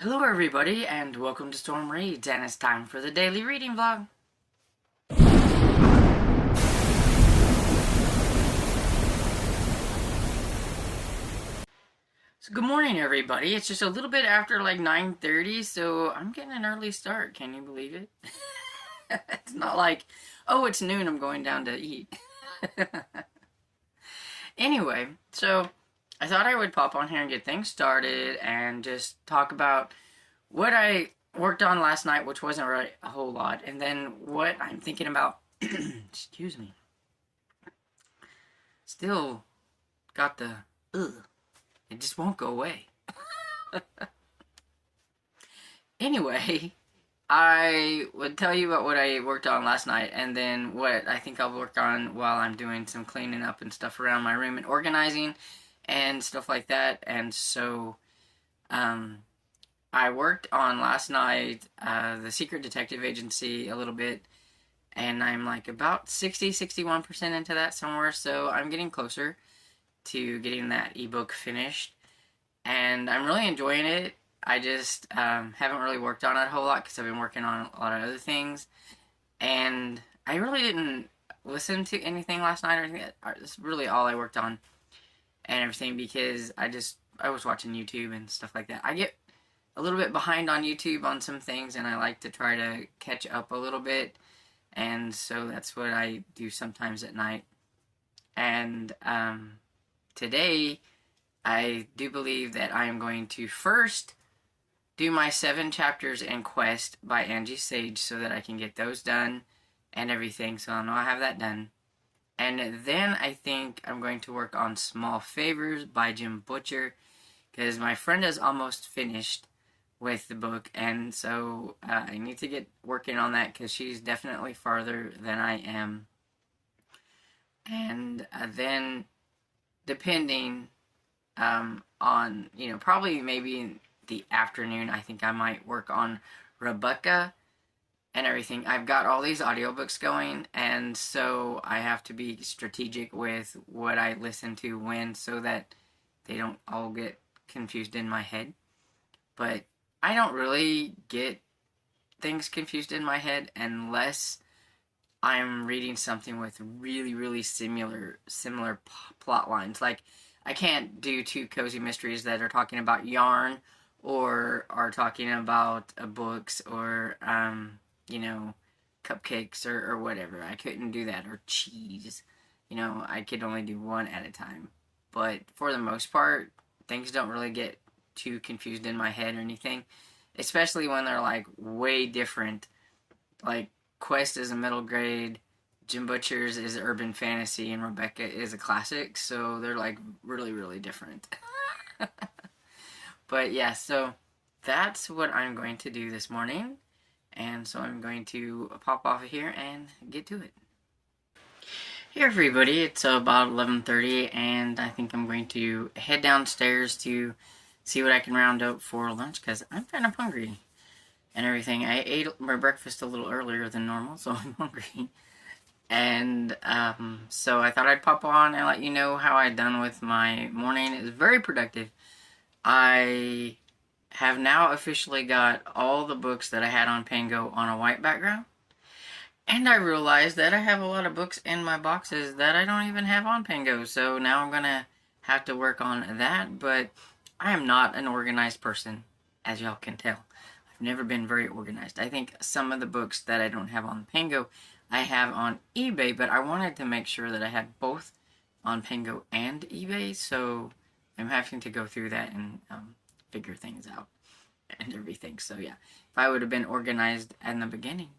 Hello everybody and welcome to Storm Reads, and it's time for the daily reading vlog. So good morning everybody. It's just a little bit after like 9:30, so I'm getting an early start. Can you believe it? It's not like, oh, it's noon, I'm going down to eat. Anyway, so I thought I would pop on here and get things started and just talk about what I worked on last night, which wasn't really a whole lot, and then what I'm thinking about. Excuse me. Still got the ugh. It just won't go away. Anyway, I would tell you about what I worked on last night, and then what I think I'll work on while I'm doing some cleaning up and stuff around my room and organizing and stuff like that. And so, I worked on last night the Secret Detective Agency a little bit, and I'm like about 61% into that somewhere, so I'm getting closer to getting that ebook finished, and I'm really enjoying it. I just haven't really worked on it a whole lot because I've been working on a lot of other things, and I really didn't listen to anything last night or anything. That's really all I worked on and everything, because I was watching YouTube and stuff like that. I get a little bit behind on YouTube on some things, and I like to try to catch up a little bit, and so that's what I do sometimes at night. And today I do believe that I am going to first do my 7 chapters in Quest by Angie Sage so that I can get those done and everything, so I know I have that done. And then I think I'm going to work on Small Favors by Jim Butcher, because my friend is almost finished with the book, and so I need to get working on that because she's definitely farther than I am. And then, depending on, probably maybe in the afternoon, I think I might work on Rebecca and everything. I've got all these audiobooks going, and so I have to be strategic with what I listen to when, so that they don't all get confused in my head. But I don't really get things confused in my head unless I'm reading something with really, really similar plot lines. Like, I can't do 2 cozy mysteries that are talking about yarn or are talking about books or, cupcakes or whatever. I couldn't do that. Or cheese. I could only do one at a time. But for the most part, things don't really get too confused in my head or anything, especially when they're like way different. Like, Quest is a middle grade, Jim Butcher's is urban fantasy, and Rebecca is a classic, so they're like really, really different. But yeah, so that's what I'm going to do this morning, and so I'm going to pop off of here and get to it. Hey everybody, it's about 11:30, and I think I'm going to head downstairs to see what I can round up for lunch, because I'm kind of hungry and everything. I ate my breakfast a little earlier than normal, so I'm hungry. And so I thought I'd pop on and let you know how I'd done with my morning. It was very productive. I have now officially got all the books that I had on Pango on a white background. And I realized that I have a lot of books in my boxes that I don't even have on Pango. So now I'm going to have to work on that. But I am not an organized person, as y'all can tell. I've never been very organized. I think some of the books that I don't have on Pango, I have on eBay, but I wanted to make sure that I had both on Pango and eBay, so I'm having to go through that and figure things out and everything. So yeah, if I would have been organized in the beginning,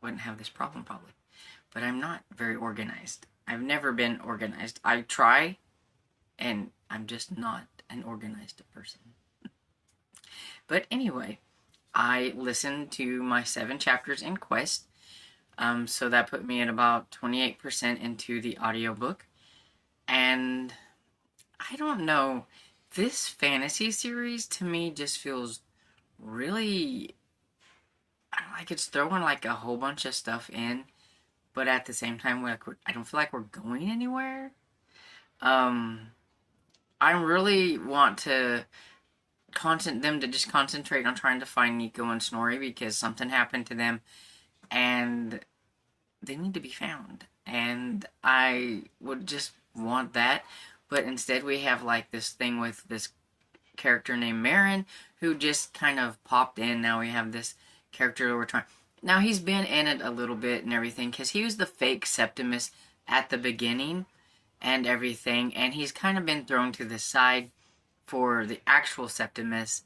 wouldn't have this problem probably. But I'm not very organized. I've never been organized. I try, and I'm just not an organized person. But anyway, I listened to my 7 chapters in Quest, so that put me at about 28% into the audiobook. And I don't know, this fantasy series to me just feels really, I don't like, it's throwing like a whole bunch of stuff in, but at the same time, I don't feel like we're going anywhere. I really want to them to just concentrate on trying to find Nico and Snorri because something happened to them and they need to be found. And I would just want that, but instead we have like this thing with this character named Marin who just kind of popped in. Now we have this character we're trying. Now he's been in it a little bit and everything because he was the fake Septimus at the beginning and everything, and he's kind of been thrown to the side for the actual Septimus,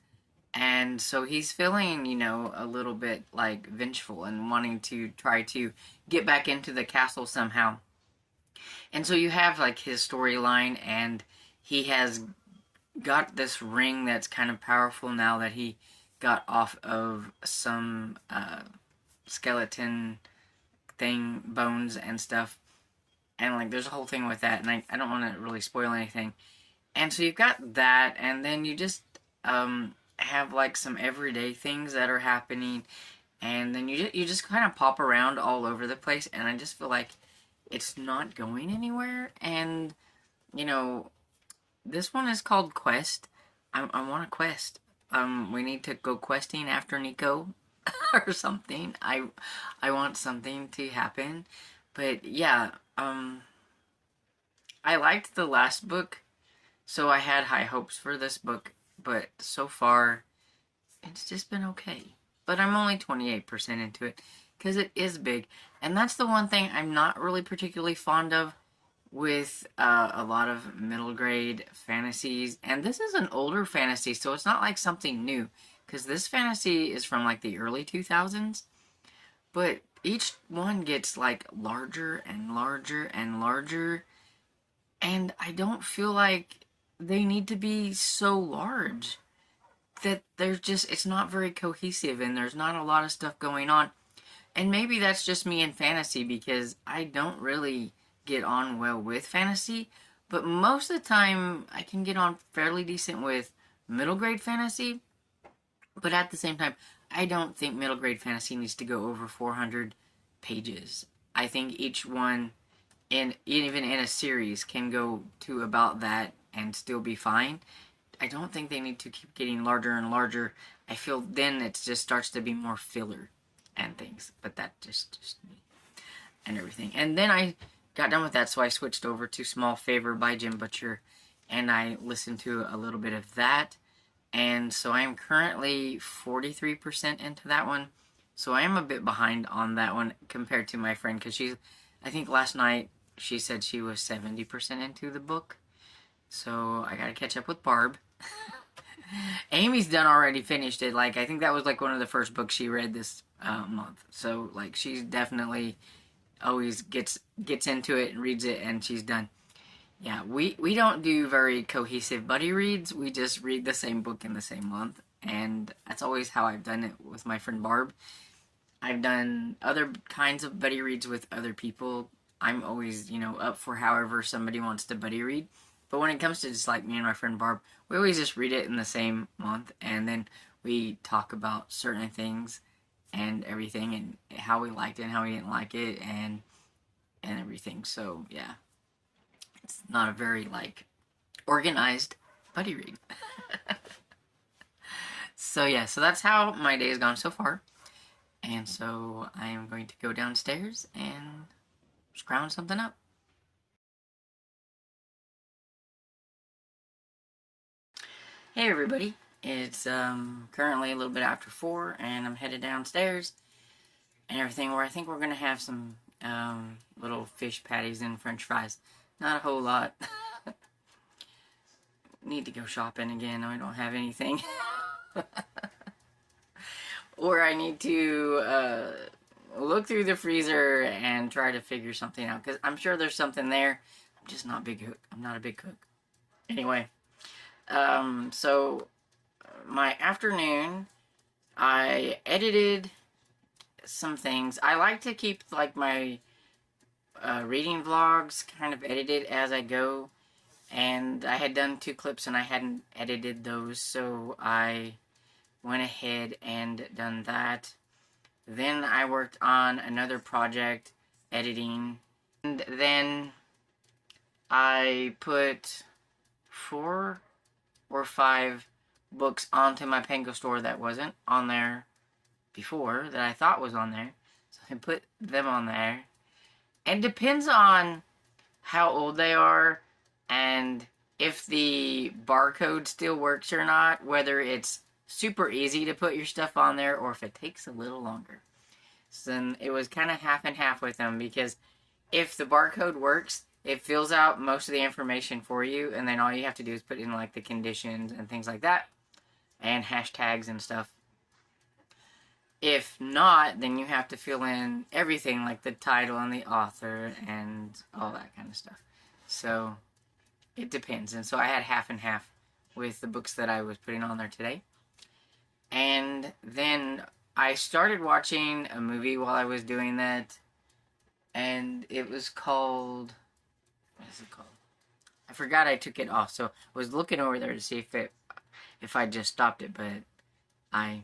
and so he's feeling, you know, a little bit like vengeful and wanting to try to get back into the castle somehow. And so you have like his storyline, and he has got this ring that's kind of powerful now that he got off of some skeleton thing, bones and stuff. And like there's a whole thing with that, and I don't want to really spoil anything. And so you've got that, and then you just have like some everyday things that are happening, and then you just kind of pop around all over the place, and I just feel like it's not going anywhere. And you know, this one is called Quest. I want a quest. We need to go questing after Nico or something. I want something to happen. But yeah, I liked the last book, so I had high hopes for this book, but so far, it's just been okay. But I'm only 28% into it, because it is big. And that's the one thing I'm not really particularly fond of with a lot of middle grade fantasies. And this is an older fantasy, so it's not like something new, because this fantasy is from like the early 2000s. But each one gets like larger and larger and larger, and I don't feel like they need to be so large. That there's just, it's not very cohesive, and there's not a lot of stuff going on. And maybe that's just me in fantasy, because I don't really get on well with fantasy, but most of the time I can get on fairly decent with middle grade fantasy. But at the same time, I don't think middle grade fantasy needs to go over 400 pages. I think each one, even in a series, can go to about that and still be fine. I don't think they need to keep getting larger and larger. I feel then it just starts to be more filler and things. But that's just me and everything. And then I got done with that, so I switched over to Small Favor by Jim Butcher, and I listened to a little bit of that. And so I am currently 43% into that one. So I am a bit behind on that one compared to my friend, because I think last night she said she was 70% into the book. So I gotta catch up with Barb. Amy's already finished it. Like, I think that was like one of the first books she read this month. So like, she's definitely always gets into it and reads it, and she's done. Yeah, we don't do very cohesive buddy reads. We just read the same book in the same month, and that's always how I've done it with my friend Barb. I've done other kinds of buddy reads with other people. I'm always, you know, up for however somebody wants to buddy read. But when it comes to just like me and my friend Barb, we always just read it in the same month, and then we talk about certain things and everything, and how we liked it and how we didn't like it, and everything. So yeah, it's not a very like organized buddy read. So yeah, so that's how my day has gone so far, and so I am going to go downstairs and scrounge something up. Hey everybody, it's currently a little bit after 4, and I'm headed downstairs and everything, where I think we're going to have some little fish patties and french fries. Not a whole lot. Need to go shopping again. I don't have anything. Or I need to look through the freezer and try to figure something out, because I'm sure there's something there. I'm just not big cook. I'm not a big cook. Anyway. So my afternoon, I edited some things. I like to keep like my reading vlogs kind of edited as I go, and I had done 2 clips and I hadn't edited those, so I went ahead and done that. Then I worked on another project, editing, and then I put 4 or 5 books onto my Pango store that wasn't on there before, that I thought was on there. So I put them on there. And it depends on how old they are and if the barcode still works or not, whether it's super easy to put your stuff on there or if it takes a little longer. So then it was kind of half and half with them, because if the barcode works, it fills out most of the information for you, and then all you have to do is put in like the conditions and things like that, and hashtags and stuff. If not, then you have to fill in everything, like the title and the author and all that kind of stuff. So it depends. And so I had half and half with the books that I was putting on there today. And then I started watching a movie while I was doing that, and it was called, what is it called? I forgot I took it off, so I was looking over there to see if I just stopped it, but I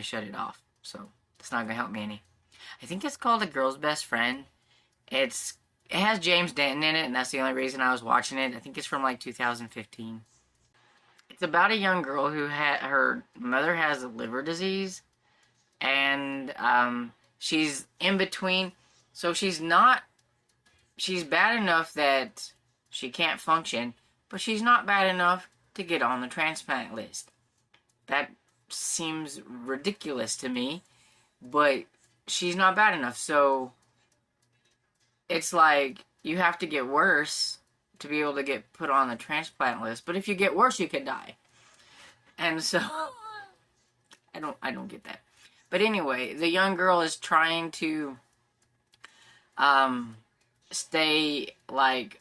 shut it off, so it's not gonna help me any. I think it's called A Girl's Best Friend. It has James Denton in it, and that's the only reason I was watching it. I think it's from like 2015. It's about a young girl who her mother has a liver disease, and she's in between. So she's bad enough that she can't function, but she's not bad enough to get on the transplant list. That seems ridiculous to me, but she's not bad enough. So it's like you have to get worse to be able to get put on the transplant list. But if you get worse, you could die. And so I don't get that. But anyway, the young girl is trying to stay, like,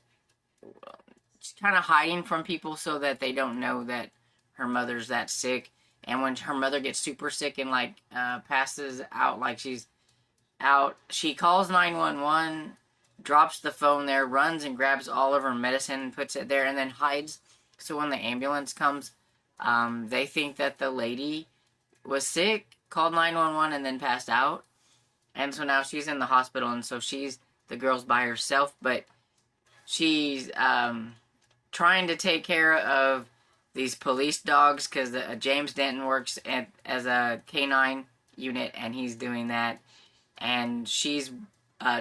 she's kind of hiding from people so that they don't know that her mother's that sick. And when her mother gets super sick and like passes out, like she's out, she calls 911, drops the phone there, runs and grabs all of her medicine, puts it there, and then hides. So when the ambulance comes, they think that the lady was sick, called 911, and then passed out. And so now she's in the hospital, and so the girl's by herself, but she's trying to take care of these police dogs, because James Denton works as a canine unit, and he's doing that. And she's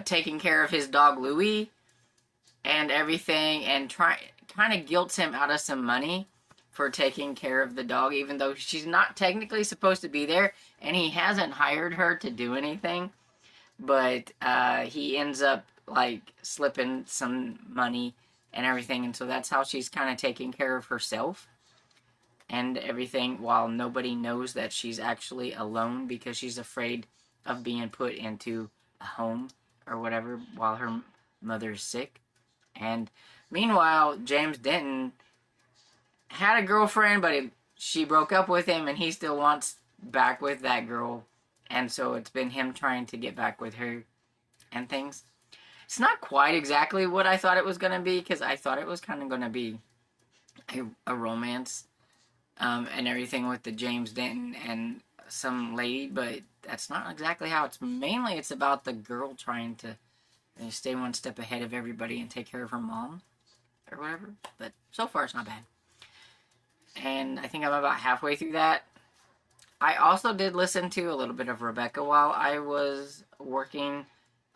taking care of his dog Louie and everything, and kind of guilts him out of some money for taking care of the dog, even though she's not technically supposed to be there, and he hasn't hired her to do anything. But he ends up like slipping some money and everything, and so that's how she's kind of taking care of herself and everything, while nobody knows that she's actually alone, because she's afraid of being put into a home or whatever while her mother is sick. And meanwhile, James Denton had a girlfriend, but she broke up with him, and he still wants back with that girl. And so it's been him trying to get back with her and things. It's not quite exactly what I thought it was going to be, because I thought it was kind of going to be a romance and everything with the James Denton and some lady, but that's not exactly how it's. Mainly it's about the girl trying to stay one step ahead of everybody and take care of her mom or whatever. But so far it's not bad. And I think I'm about halfway through that. I also did listen to a little bit of Rebecca while I was working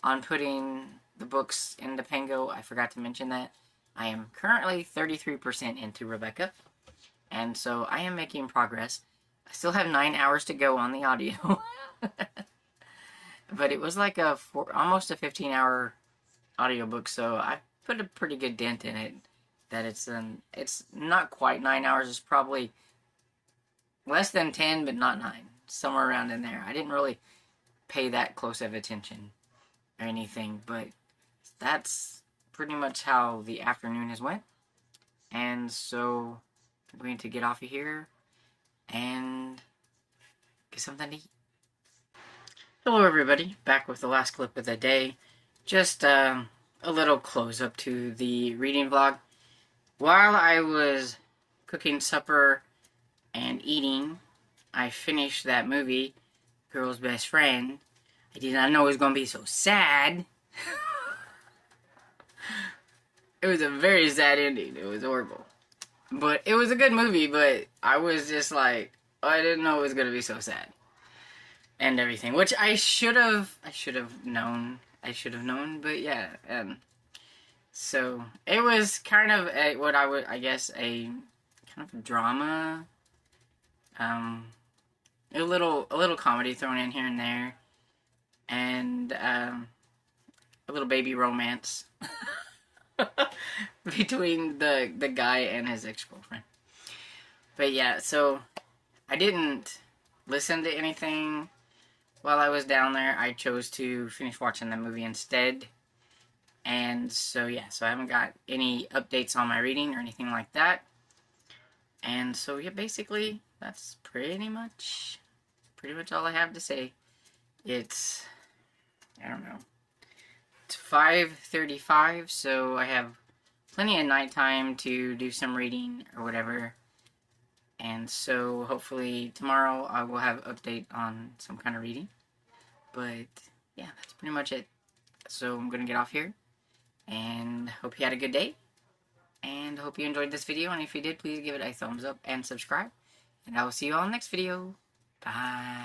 on putting the books into Pango. I forgot to mention that. I am currently 33% into Rebecca, and so I am making progress. I still have 9 hours to go on the audio. But it was like almost a 15-hour audiobook, so I put a pretty good dent in it. That it's not quite 9 hours. It's probably less than 10, but not 9. Somewhere around in there. I didn't really pay that close of attention or anything, but that's pretty much how the afternoon has went. And so I'm going to get off of here and get something to eat. Hello everybody, back with the last clip of the day. Just a little close-up to the reading vlog. While I was cooking supper and eating, I finished that movie, Girl's Best Friend. I did not know it was going to be so sad. It was a very sad ending. It was horrible. But it was a good movie, but I was just like, I didn't know it was gonna be so sad. And everything. Which I should have known. I should have known, but yeah, so it was kind of what I would, I guess, a kind of drama, um, a little comedy thrown in here and there, and a little baby romance between the guy and his ex-girlfriend. But yeah, so I didn't listen to anything while I was down there. I chose to finish watching the movie instead. And so yeah, so I haven't got any updates on my reading or anything like that. And so yeah, basically that's pretty much all I have to say. It's, I don't know, it's 5:35, so I have plenty of nighttime to do some reading or whatever. And so hopefully tomorrow I will have an update on some kind of reading. But yeah, that's pretty much it. So I'm gonna get off here, and hope you had a good day, and hope you enjoyed this video, and if you did, please give it a thumbs up and subscribe, and I will see you all in the next video. Bye.